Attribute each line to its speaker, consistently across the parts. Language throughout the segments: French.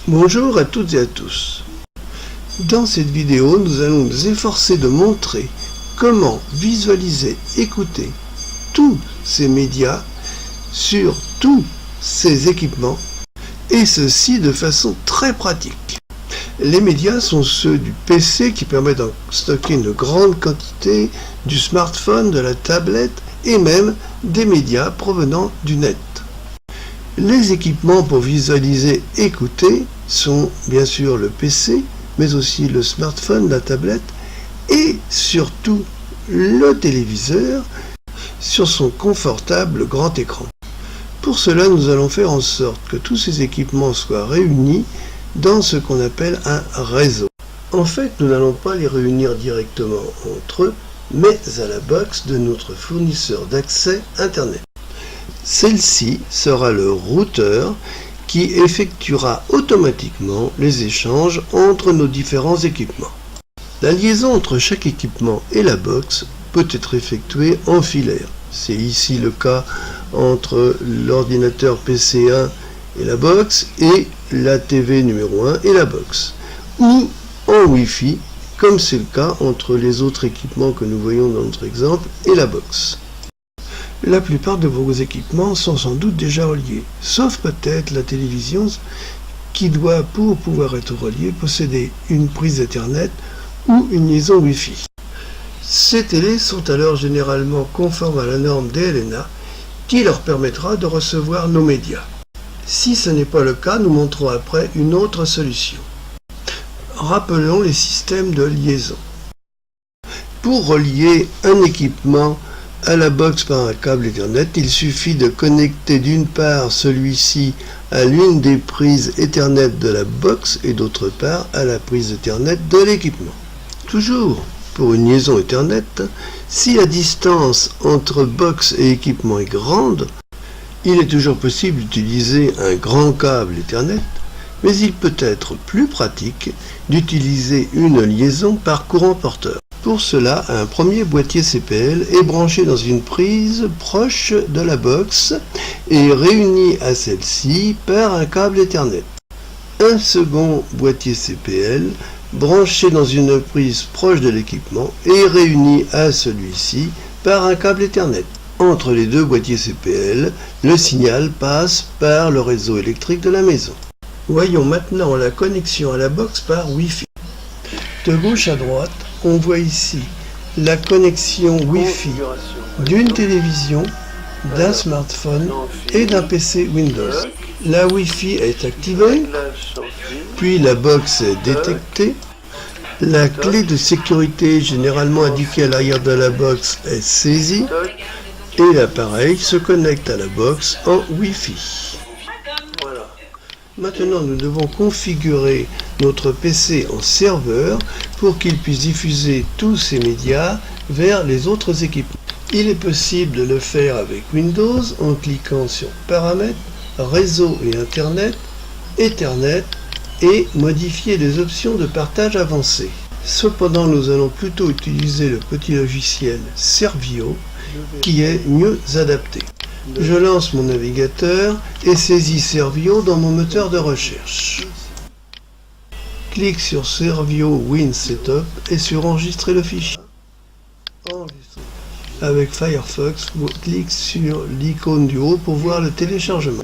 Speaker 1: Bonjour à toutes et à tous. Dans cette vidéo, nous allons nous efforcer de montrer comment visualiser, écouter tous ces médias sur tous ces équipements, et ceci de façon très pratique. Les médias sont ceux du PC qui permet d'en stocker une grande quantité, du smartphone, de la tablette et même des médias provenant du net. Les équipements pour visualiser, écouter sont bien sûr le PC, mais aussi le smartphone, la tablette et surtout le téléviseur sur son confortable grand écran. Pour cela, nous allons faire en sorte que tous ces équipements soient réunis dans ce qu'on appelle un réseau. En fait, nous n'allons pas les réunir directement entre eux, mais à la box de notre fournisseur d'accès Internet. Celle-ci sera le routeur qui effectuera automatiquement les échanges entre nos différents équipements. La liaison entre chaque équipement et la box peut être effectuée en filaire. C'est ici le cas entre l'ordinateur PC1 et la box et la TV numéro 1 et la box, ou en Wi-Fi, comme c'est le cas entre les autres équipements que nous voyons dans notre exemple et la box. La plupart de vos équipements sont sans doute déjà reliés, sauf peut-être la télévision qui doit, pour pouvoir être reliée, posséder une prise Ethernet ou une liaison Wi-Fi. Ces télés sont alors généralement conformes à la norme DLNA qui leur permettra de recevoir nos médias. Si ce n'est pas le cas, nous montrerons après une autre solution. Rappelons les systèmes de liaison. Pour relier un équipement à la box par un câble Ethernet, il suffit de connecter d'une part celui-ci à l'une des prises Ethernet de la box et d'autre part à la prise Ethernet de l'équipement. Toujours pour une liaison Ethernet, si la distance entre box et équipement est grande, il est toujours possible d'utiliser un grand câble Ethernet, mais il peut être plus pratique d'utiliser une liaison par courant porteur. Pour cela, un premier boîtier CPL est branché dans une prise proche de la box et réuni à celle-ci par un câble Ethernet. Un second boîtier CPL branché dans une prise proche de l'équipement est réuni à celui-ci par un câble Ethernet. Entre les deux boîtiers CPL, le signal passe par le réseau électrique de la maison. Voyons maintenant la connexion à la box par Wi-Fi. De gauche à droite, on voit ici la connexion Wi-Fi d'une télévision, d'un smartphone et d'un PC Windows. La Wi-Fi est activée, puis la box est détectée. La clé de sécurité généralement indiquée à l'arrière de la box est saisie et l'appareil se connecte à la box en Wi-Fi. Voilà. Maintenant, nous devons configurer notre PC en serveur pour qu'il puisse diffuser tous ces médias vers les autres équipements. Il est possible de le faire avec Windows en cliquant sur Paramètres, Réseau et Internet, Ethernet et modifier les options de partage avancées. Cependant, nous allons plutôt utiliser le petit logiciel Servio qui est mieux adapté. Je lance mon navigateur et saisis Servio dans mon moteur de recherche. Clique sur Servio Win Setup et sur Enregistrer le fichier. Avec Firefox, clique sur l'icône du haut pour voir le téléchargement.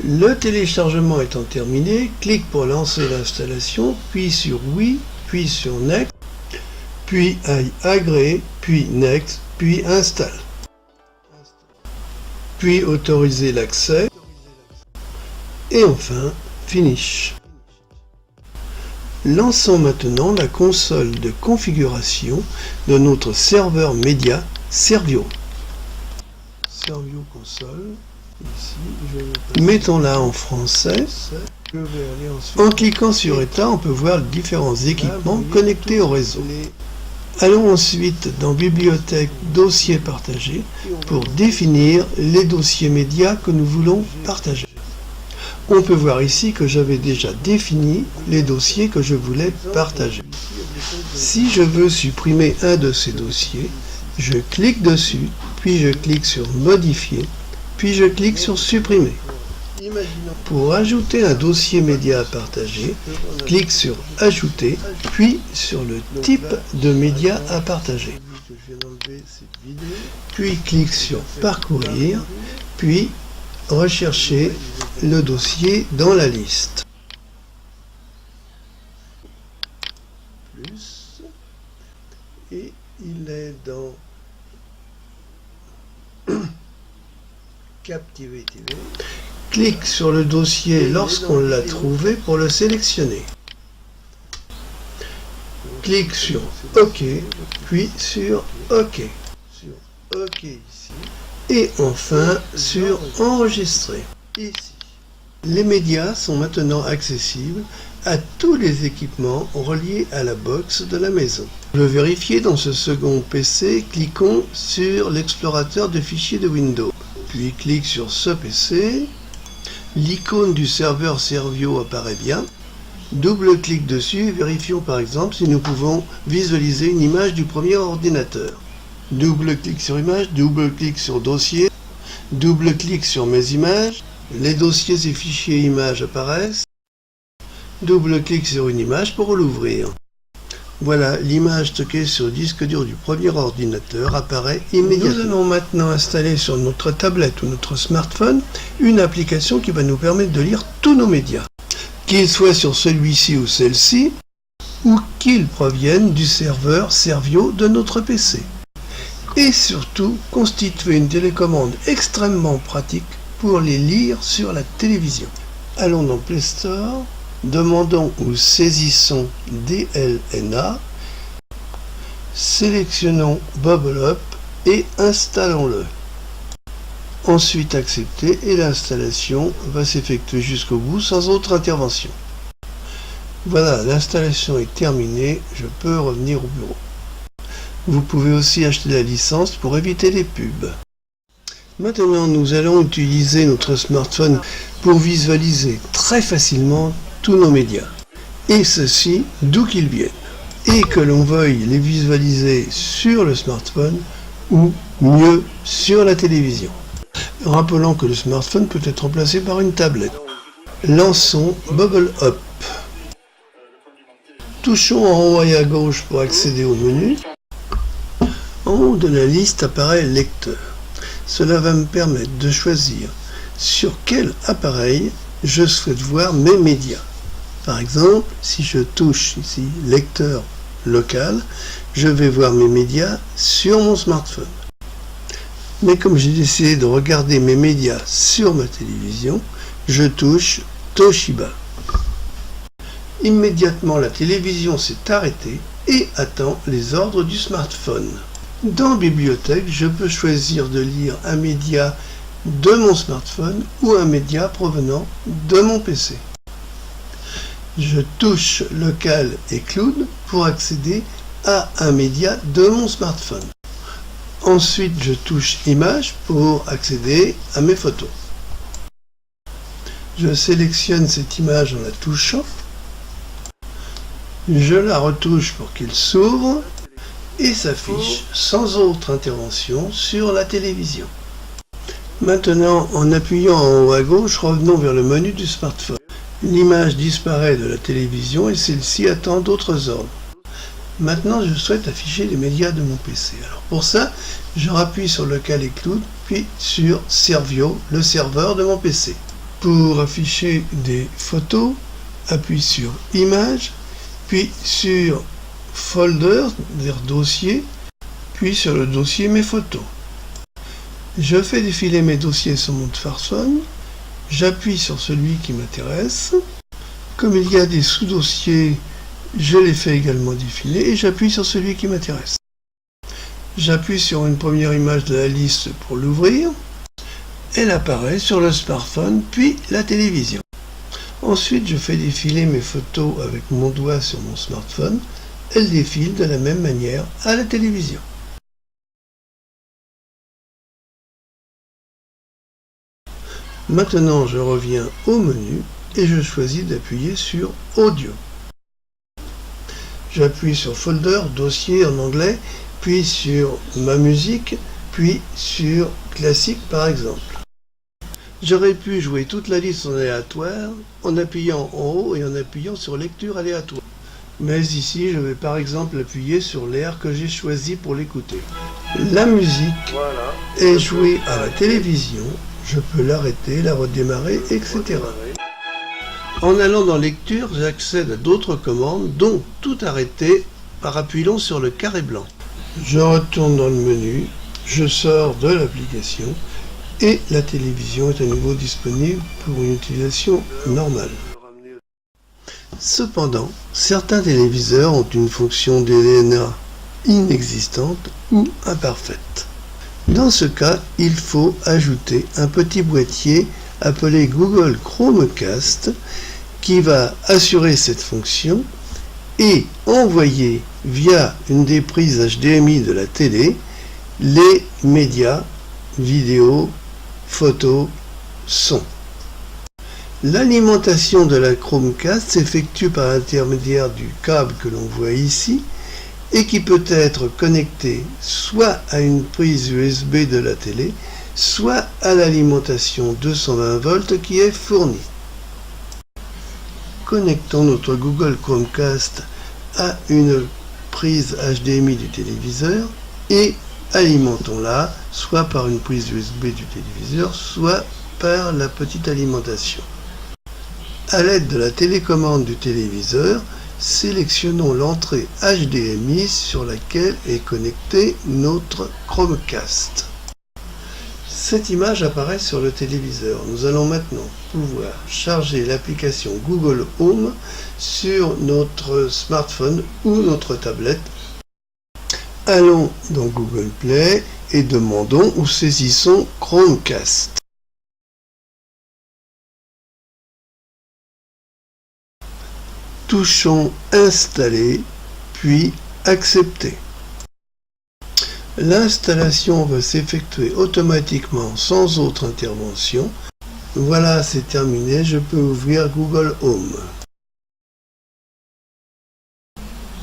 Speaker 1: Le téléchargement étant terminé, clique pour lancer l'installation, puis sur Oui, puis sur Next, puis Agréer, puis Next, puis Installe. Puis autoriser l'accès, et enfin Finish. Lançons maintenant la console de configuration de notre serveur média Servio. Servio console. Mettons-la en français. En cliquant sur État, on peut voir les différents équipements connectés au réseau. Allons ensuite dans Bibliothèque, Dossiers partagés pour définir les dossiers médias que nous voulons partager. On peut voir ici que j'avais déjà défini les dossiers que je voulais partager. Si je veux supprimer un de ces dossiers, je clique dessus, puis je clique sur Modifier, puis je clique sur Supprimer. Pour ajouter un dossier média à partager, clique sur Ajouter, puis sur le type de média à partager. Puis clique sur Parcourir, puis rechercher le dossier dans la liste. Et il est dans Captiver TV. Clique sur le dossier lorsqu'on l'a trouvé pour le sélectionner. Clique sur OK, puis sur OK. Sur OK ici. Et enfin sur Enregistrer. Ici. Les médias sont maintenant accessibles à tous les équipements reliés à la box de la maison. Pour le vérifier dans ce second PC, cliquons sur l'explorateur de fichiers de Windows. Puis clique sur ce PC. L'icône du serveur Servio apparaît bien. Double-clic dessus et vérifions par exemple si nous pouvons visualiser une image du premier ordinateur. Double-clic sur image, double-clic sur dossier, double-clic sur mes images. Les dossiers et fichiers images apparaissent. Double-clic sur une image pour l'ouvrir. Voilà, l'image stockée sur le disque dur du premier ordinateur apparaît immédiatement. Nous allons maintenant installer sur notre tablette ou notre smartphone une application qui va nous permettre de lire tous nos médias, qu'ils soient sur celui-ci ou celle-ci, ou qu'ils proviennent du serveur Servio de notre PC. Et surtout, constituer une télécommande extrêmement pratique pour les lire sur la télévision. Allons dans Play Store. Demandons ou saisissons DLNA, sélectionnons Bubble Up et installons-le. Ensuite accepter et l'installation va s'effectuer jusqu'au bout sans autre intervention. Voilà, l'installation est terminée, je peux revenir au bureau. Vous pouvez aussi acheter la licence pour éviter les pubs. Maintenant, nous allons utiliser notre smartphone pour visualiser très facilement tous nos médias, et ceci d'où qu'ils viennent, et que l'on veuille les visualiser sur le smartphone ou mieux sur la télévision. Rappelons que le smartphone peut être remplacé par une tablette. Lançons Bubble Up. Touchons en haut et à gauche pour accéder au menu. En haut de la liste apparaît Lecteur. Cela va me permettre de choisir sur quel appareil je souhaite voir mes médias. Par exemple, si je touche ici Lecteur local, je vais voir mes médias sur mon smartphone. Mais comme j'ai décidé de regarder mes médias sur ma télévision, je touche Toshiba. Immédiatement, la télévision s'est arrêtée et attend les ordres du smartphone. Dans Bibliothèque, je peux choisir de lire un média de mon smartphone ou un média provenant de mon PC. Je touche Local et Cloud pour accéder à un média de mon smartphone. Ensuite, je touche Images pour accéder à mes photos. Je sélectionne cette image en la touchant. Je la retouche pour qu'elle s'ouvre et s'affiche sans autre intervention sur la télévision. Maintenant, en appuyant en haut à gauche, revenons vers le menu du smartphone. L'image disparaît de la télévision et celle-ci attend d'autres ordres. Maintenant, je souhaite afficher les médias de mon PC. Alors pour ça, je rappuie sur Local et Cloud, puis sur Servio, le serveur de mon PC. Pour afficher des photos, appuie sur Images, puis sur Folder, vers Dossier, puis sur le dossier Mes photos. Je fais défiler mes dossiers sur mon smartphone. J'appuie sur celui qui m'intéresse. Comme il y a des sous-dossiers, je les fais également défiler et j'appuie sur celui qui m'intéresse. J'appuie sur une première image de la liste pour l'ouvrir. Elle apparaît sur le smartphone puis la télévision. Ensuite, je fais défiler mes photos avec mon doigt sur mon smartphone. Elles défilent de la même manière à la télévision. Maintenant, je reviens au menu et je choisis d'appuyer sur Audio. J'appuie sur Folder, Dossier en anglais, puis sur Ma musique, puis sur classique par exemple. J'aurais pu jouer toute la liste en aléatoire en appuyant en haut et en appuyant sur lecture aléatoire. Mais ici, je vais par exemple appuyer sur l'air que j'ai choisi pour l'écouter. La musique est jouée à la télévision, je peux l'arrêter, la redémarrer, etc. En allant dans lecture, j'accède à d'autres commandes, dont tout arrêter par appuyant sur le carré blanc. Je retourne dans le menu, je sors de l'application et la télévision est à nouveau disponible pour une utilisation normale. Cependant, certains téléviseurs ont une fonction DLNA inexistante ou imparfaite. Dans ce cas, il faut ajouter un petit boîtier appelé Google Chromecast qui va assurer cette fonction et envoyer via une des prises HDMI de la télé les médias, vidéo, photos, son. L'alimentation de la Chromecast s'effectue par l'intermédiaire du câble que l'on voit ici et qui peut être connecté soit à une prise USB de la télé, soit à l'alimentation 220 volts qui est fournie. Connectons notre Google Chromecast à une prise HDMI du téléviseur et alimentons-la soit par une prise USB du téléviseur, soit par la petite alimentation. À l'aide de la télécommande du téléviseur, sélectionnons l'entrée HDMI sur laquelle est connecté notre Chromecast. Cette image apparaît sur le téléviseur. Nous allons maintenant pouvoir charger l'application Google Home sur notre smartphone ou notre tablette. Allons dans Google Play et demandons ou saisissons Chromecast. Touchons Installer, puis Accepter. L'installation va s'effectuer automatiquement sans autre intervention. Voilà, c'est terminé, je peux ouvrir Google Home.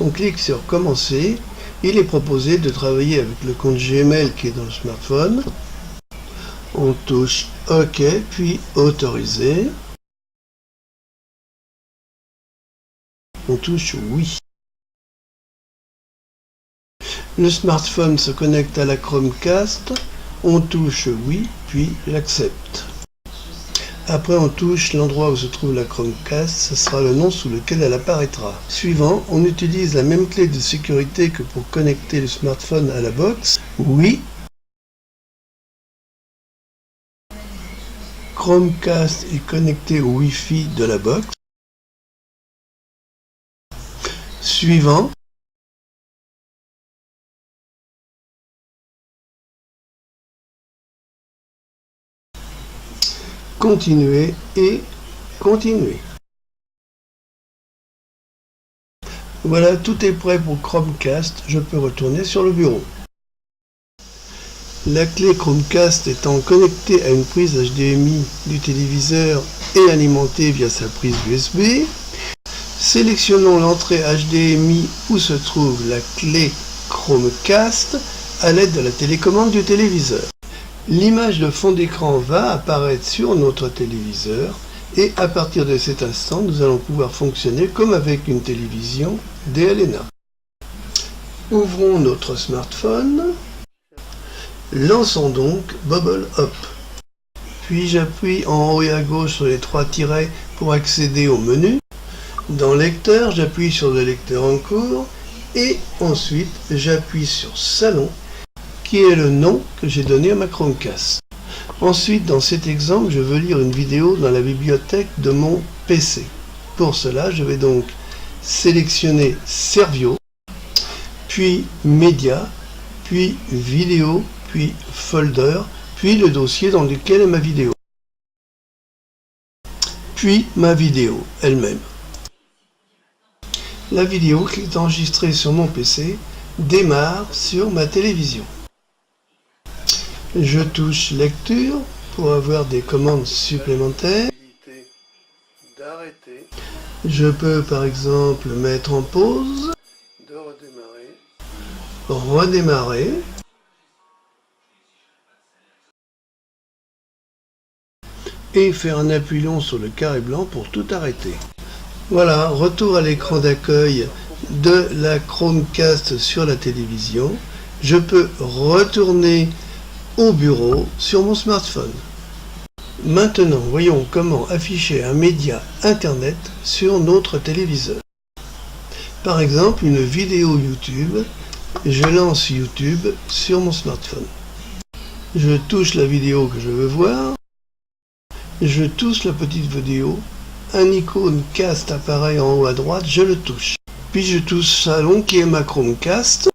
Speaker 1: On clique sur Commencer. Il est proposé de travailler avec le compte Gmail qui est dans le smartphone. On touche OK, puis Autoriser. On touche Oui. Le smartphone se connecte à la Chromecast. On touche Oui, puis l'accepte. Après, on touche l'endroit où se trouve la Chromecast. Ce sera le nom sous lequel elle apparaîtra. Suivant, on utilise la même clé de sécurité que pour connecter le smartphone à la box. Oui. Chromecast est connecté au Wi-Fi de la box. Suivant. Continuer et continuer. Voilà, tout est prêt pour Chromecast. Je peux retourner sur le bureau. La clé Chromecast étant connectée à une prise HDMI du téléviseur et alimentée via sa prise USB, sélectionnons l'entrée HDMI où se trouve la clé Chromecast à l'aide de la télécommande du téléviseur. L'image de fond d'écran va apparaître sur notre téléviseur et à partir de cet instant, nous allons pouvoir fonctionner comme avec une télévision DLNA. Ouvrons notre smartphone. Lançons donc Bubble Hop. Puis j'appuie en haut et à gauche sur les trois tirets pour accéder au menu. Dans Lecteur, j'appuie sur le lecteur en cours et ensuite j'appuie sur Salon qui est le nom que j'ai donné à ma Chromecast. Ensuite, dans cet exemple, je veux lire une vidéo dans la bibliothèque de mon PC. Pour cela, je vais donc sélectionner Servio, puis Média, puis Vidéo, puis Folder, puis le dossier dans lequel est ma vidéo. Puis ma vidéo elle-même. La vidéo qui est enregistrée sur mon PC démarre sur ma télévision. Je touche Lecture pour avoir des commandes supplémentaires. Je peux par exemple mettre en pause, redémarrer, et faire un appui long sur le carré blanc pour tout arrêter. Voilà, retour à l'écran d'accueil de la Chromecast sur la télévision. Je peux retourner au bureau sur mon smartphone. Maintenant, voyons comment afficher un média Internet sur notre téléviseur. Par exemple, une vidéo YouTube. Je lance YouTube sur mon smartphone. Je touche la vidéo que je veux voir. Je touche la petite vidéo. Un icône Cast apparaît en haut à droite, je le touche. Puis je touche Salon qui est ma Chromecast.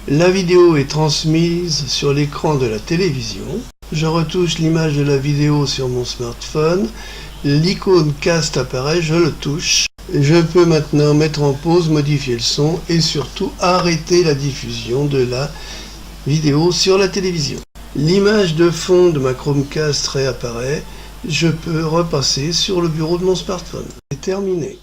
Speaker 1: La vidéo est transmise sur l'écran de la télévision. Je retouche l'image de la vidéo sur mon smartphone. L'icône Cast apparaît, je le touche. Je peux maintenant mettre en pause, modifier le son et surtout arrêter la diffusion de la vidéo sur la télévision. L'image de fond de ma Chromecast réapparaît. Je peux repasser sur le bureau de mon smartphone. C'est terminé.